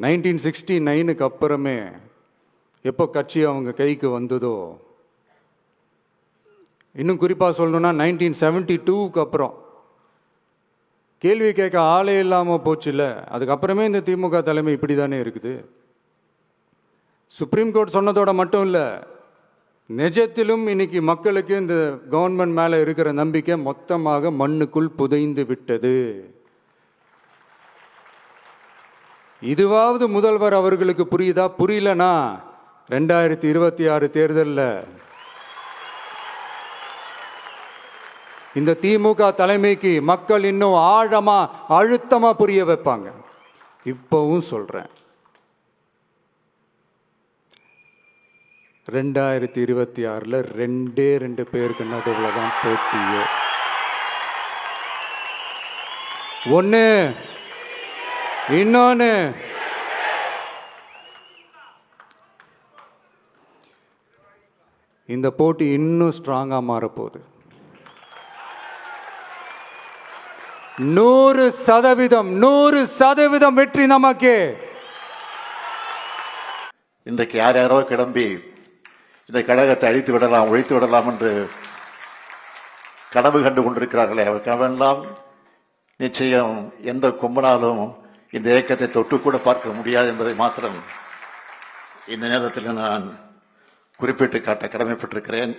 1969 அப்புறமே எப்போ கட்சி அவங்க கைக்கு வந்ததோ, இன்னும் குறிப்பாக சொல்லணும்னா 1972 அப்புறம் கேள்வி கேட்க ஆளே இல்லாமல் போச்சுல்ல. அதுக்கப்புறமே இந்த திமுக தலைமை இப்படி தானே இருக்குது. சுப்ரீம் கோர்ட் சொன்னதோட மட்டும் இல்லை, நிஜத்திலும் இன்னைக்கு மக்களுக்கு இந்த கவர்மெண்ட் மேலே இருக்கிற நம்பிக்கை மொத்தமாக மண்ணுக்குள் புதைந்து விட்டது. இதுவாவது முதல்வர் அவர்களுக்கு புரியுதா? புரியலனா 2026 தேர்தலில் இந்த திமுக தலைமைக்கு மக்கள் இன்னும் ஆழமா அழுத்தமா புரிய வைப்பாங்க. இப்பவும் சொல்றேன், 2026 2 பேருக்கு நடுவில் தான் போட்டியே. ஒன்று, இன்னொன்று இந்த போட்டி இன்னும் ஸ்ட்ராங்கா மாறப்போகுது. 100% வெற்றி நமக்கு. இன்றைக்கு யார் யாரோ கிளம்பி இந்த கழகத்தை அழித்து விடலாம், ஒழித்து விடலாம் என்று கனவு கண்டு கொண்டிருக்கிறார்களே, அவர் கனவெல்லாம் நிச்சயம் எந்த கொம்பனாலும் இந்த இயக்கத்தை தொட்டு கூட பார்க்க முடியாது என்பதை மாத்திரம் இந்த நேரத்தில் நான் குறிப்பிட்டு காட்ட கடமைப்பட்டிருக்கிறேன்.